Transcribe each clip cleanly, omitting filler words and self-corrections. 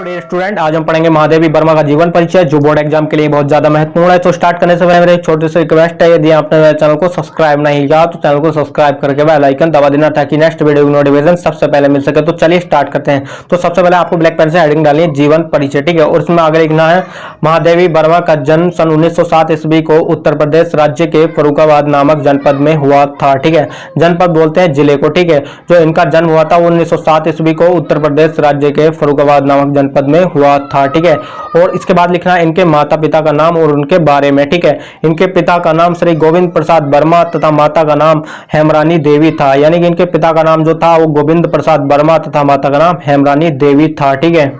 Hello dear student, आज हम पढ़ेंगे महादेवी वर्मा का जीवन परिचय जो बोर्ड एग्जाम के लिए बहुत ज्यादा महत्वपूर्ण है। तो स्टार्ट करने से पहले मेरी एक छोटी सी रिक्वेस्ट है, यदि आपने मेरे चैनल को सब्सक्राइब नहीं किया तो चैनल को सब्सक्राइब करके बेल आइकन दबा देना ताकि नेक्स्ट वीडियो की नोटिफिकेशन सबसे पहले मिल सके। तो चलिए स्टार्ट करते हैं। तो सबसे पहले आपको ब्लैक पेन से हेडिंग डालनी है जीवन परिचय, ठीक है। और इसमें आगे लिखना है महादेवी वर्मा का जन्म सन 1907 ईस्वी को उत्तर प्रदेश राज्य के फर्रुखाबाद नामक जनपद में हुआ था, ठीक है। जनपद बोलते हैं जिले को, ठीक है। जो इनका जन्म हुआ था वो 1907 ईस्वी को उत्तर प्रदेश राज्य के फर्रुखाबाद नामक जनपद में हुआ था, ठीक है। और इसके बाद लिखना है इनके माता पिता का नाम और उनके बारे में, ठीक है। इनके पिता का नाम श्री गोविंद प्रसाद वर्मा तथा माता का नाम हेमरानी देवी था, यानी कि इनके पिता का नाम जो था वो गोविंद प्रसाद वर्मा तथा माता का नाम हेमरानी देवी था, ठीक है।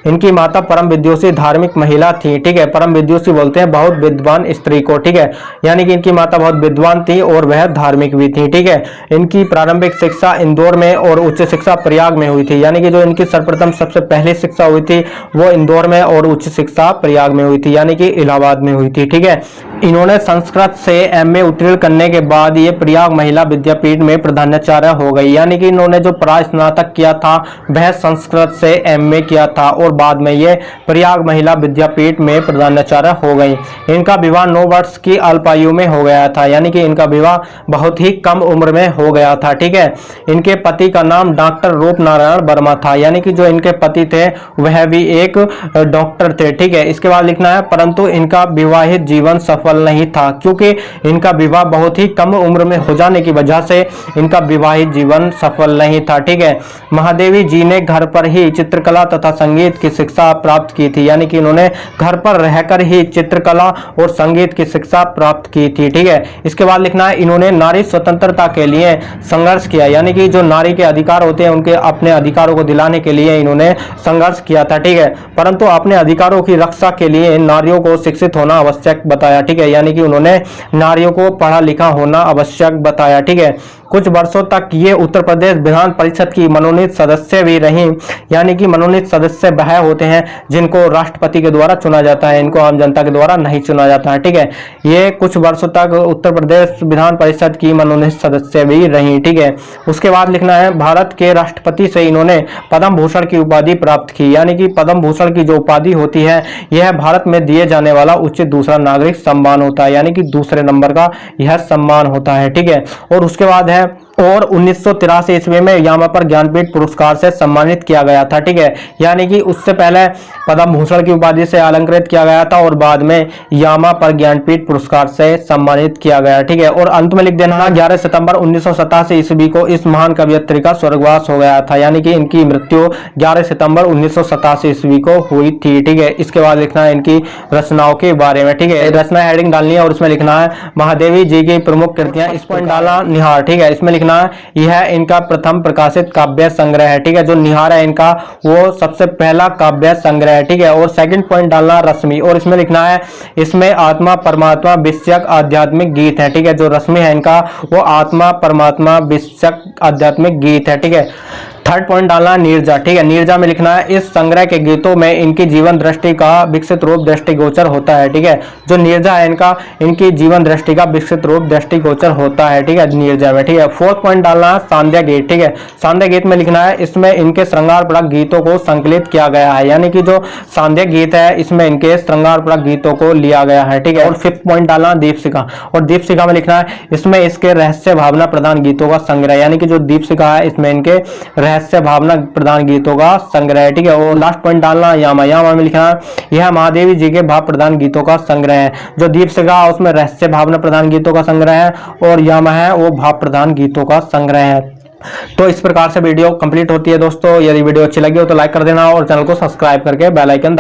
इनकी माता परम विद्योषी धार्मिक महिला थी, ठीक है। परम विद्योषी बोलते हैं बहुत विद्वान स्त्री को, ठीक है। यानी कि इनकी माता बहुत विद्वान थी और वह धार्मिक भी थी, ठीक है। इनकी प्रारंभिक शिक्षा इंदौर में और उच्च शिक्षा प्रयाग में हुई थी, यानी कि जो इनकी सर्वप्रथम सबसे पहली शिक्षा हुई थी वो इंदौर में और उच्च शिक्षा प्रयाग में हुई थी, यानी कि इलाहाबाद में हुई थी, ठीक है। इन्होंने संस्कृत से एमए उत्तीर्ण करने के बाद ये प्रयाग महिला विद्यापीठ में प्रधानाचार्य हो गई, यानी कि इन्होंने जो प्रास्नातक किया था वह संस्कृत से एमए किया था और बाद में ये प्रयाग महिला विद्यापीठ में प्रधानाचार्य हो गई। इनका विवाह 9 वर्ष की अल्पायु में हो गया था, यानी कि इनका विवाह बहुत ही कम उम्र में हो गया था, ठीक है। इनके पति का नाम डॉक्टर रूप नारायण वर्मा था, यानी कि जो इनके पति थे वह भी एक डॉक्टर थे, ठीक है। इसके बाद लिखना है परंतु इनका विवाहित जीवन सफल नहीं था, क्योंकि इनका विवाह बहुत ही कम उम्र में हो जाने की वजह से इनका विवाहित जीवन सफल नहीं था, ठीक है। महादेवी जी ने घर पर ही चित्रकला तथा संगीत की शिक्षा प्राप्त की थी, यानी कि इन्होंने घर पर रहकर ही चित्रकला और संगीत की शिक्षा प्राप्त की थी, ठीक है। इसके बाद लिखना है इन्होंने नारी स्वतंत्रता के लिए संघर्ष किया, यानी कि जो नारी के अधिकार होते हैं उनके अपने अधिकारों को दिलाने के लिए इन्होंने संघर्ष किया था, ठीक है। परंतु अपने अधिकारों की रक्षा के लिए नारियों को शिक्षित होना आवश्यक बताया, ठीक है। यानी कि उन्होंने नारियों को पढ़ा लिखा होना आवश्यक बताया, ठीक है। कुछ वर्षों तक ये उत्तर प्रदेश विधान परिषद की मनोनीत सदस्य भी रही, यानी कि मनोनीत सदस्य वह होते हैं जिनको राष्ट्रपति के द्वारा चुना जाता है, इनको आम जनता के द्वारा नहीं चुना जाता है, ठीक है। ये कुछ वर्षों तक उत्तर प्रदेश विधान परिषद की मनोनीत सदस्य भी रही, ठीक है। उसके बाद लिखना है भारत के राष्ट्रपति से इन्होंने पद्म भूषण की उपाधि प्राप्त की, यानी कि पद्म भूषण की जो उपाधि होती है यह भारत में दिए जाने वाला उचित दूसरा नागरिक सम्मान होता है, यानी कि दूसरे नंबर का यह सम्मान होता है, ठीक है। और उसके बाद और 1983 ईस्वी में यामा पर ज्ञानपीठ पुरस्कार से सम्मानित किया गया था, ठीक है। यानी कि उससे पहले पद्म भूषण की उपाधि से अलंकृत किया गया था और बाद में यामा पर ज्ञानपीठ पुरस्कार से सम्मानित किया गया, ठीक है। और अंत में लिख देना 11 सितंबर 1987 ईस्वी को इस महान कवयित्री का स्वर्गवास हो गया था, यानी कि इनकी मृत्यु 11 सितंबर 1987 ईस्वी को हुई थी, ठीक है। इसके बाद लिखना है इनकी रचनाओं के बारे में, ठीक है। रचना हेडिंग डालनी है और इसमें लिखना है महादेवी जी की प्रमुख कृतियां, इस पर डालना निहार, ठीक है। इसमें यह इनका प्रथम प्रकाशित काव्य संग्रह है, ठीक है। जो निहार है इनका वो सबसे पहला काव्य संग्रह है, ठीक है। और सेकंड पॉइंट डालना रश्मि, और इसमें लिखना है इसमें आत्मा परमात्मा विषयक आध्यात्मिक गीत है, ठीक है। जो रश्मि है इनका वो आत्मा परमात्मा विषयक आध्यात्मिक गीत है, ठीक है। थर्ड पॉइंट डालना है नीरजा, ठीक है। नीरजा में लिखना है इस संग्रह के गीतों में इनकी जीवन दृष्टि का विकसित रूप दृष्टिगोचर होता है, ठीक है। जो नीरजा है इनका इनकी जीवन दृष्टि का विकसित रूप दृष्टिगोचर होता है, ठीक है, नीरजा में, ठीक है। फोर्थ पॉइंट डालना है सांध्या गीत, ठीक है। सांध्या गीत में लिखना है इसमें इनके श्रृंगारपरक गीतों को संकलित किया गया है, यानी कि जो सांध्या गीत है इसमें इनके श्रृंगारपरक गीतों को लिया गया है, ठीक है। और फिफ्थ पॉइंट डालना दीपशिखा, और दीपशिखा में लिखना है इसमें इसके रहस्य भावना प्रधान गीतों का संग्रह, यानी कि जो दीपशिखा है इसमें इनके रहस्य भावना प्रधान गीतों का संग्रह है, ठीक है। और लास्ट पॉइंट डालना यामा, यामा में लिखना यह महादेवी जी के भाव प्रधान गीतों का संग्रह है। जो दीपशिखा उसमें रहस्य भावना प्रधान गीतों का संग्रह है और यामा है वो भाव प्रधान गीतों का संग्रह है। तो इस प्रकार से वीडियो कंप्लीट होती है दोस्तों। यदि वीडियो अच्छी लगी हो तो लाइक कर देना और चैनल को सब्सक्राइब करके बेल आइकन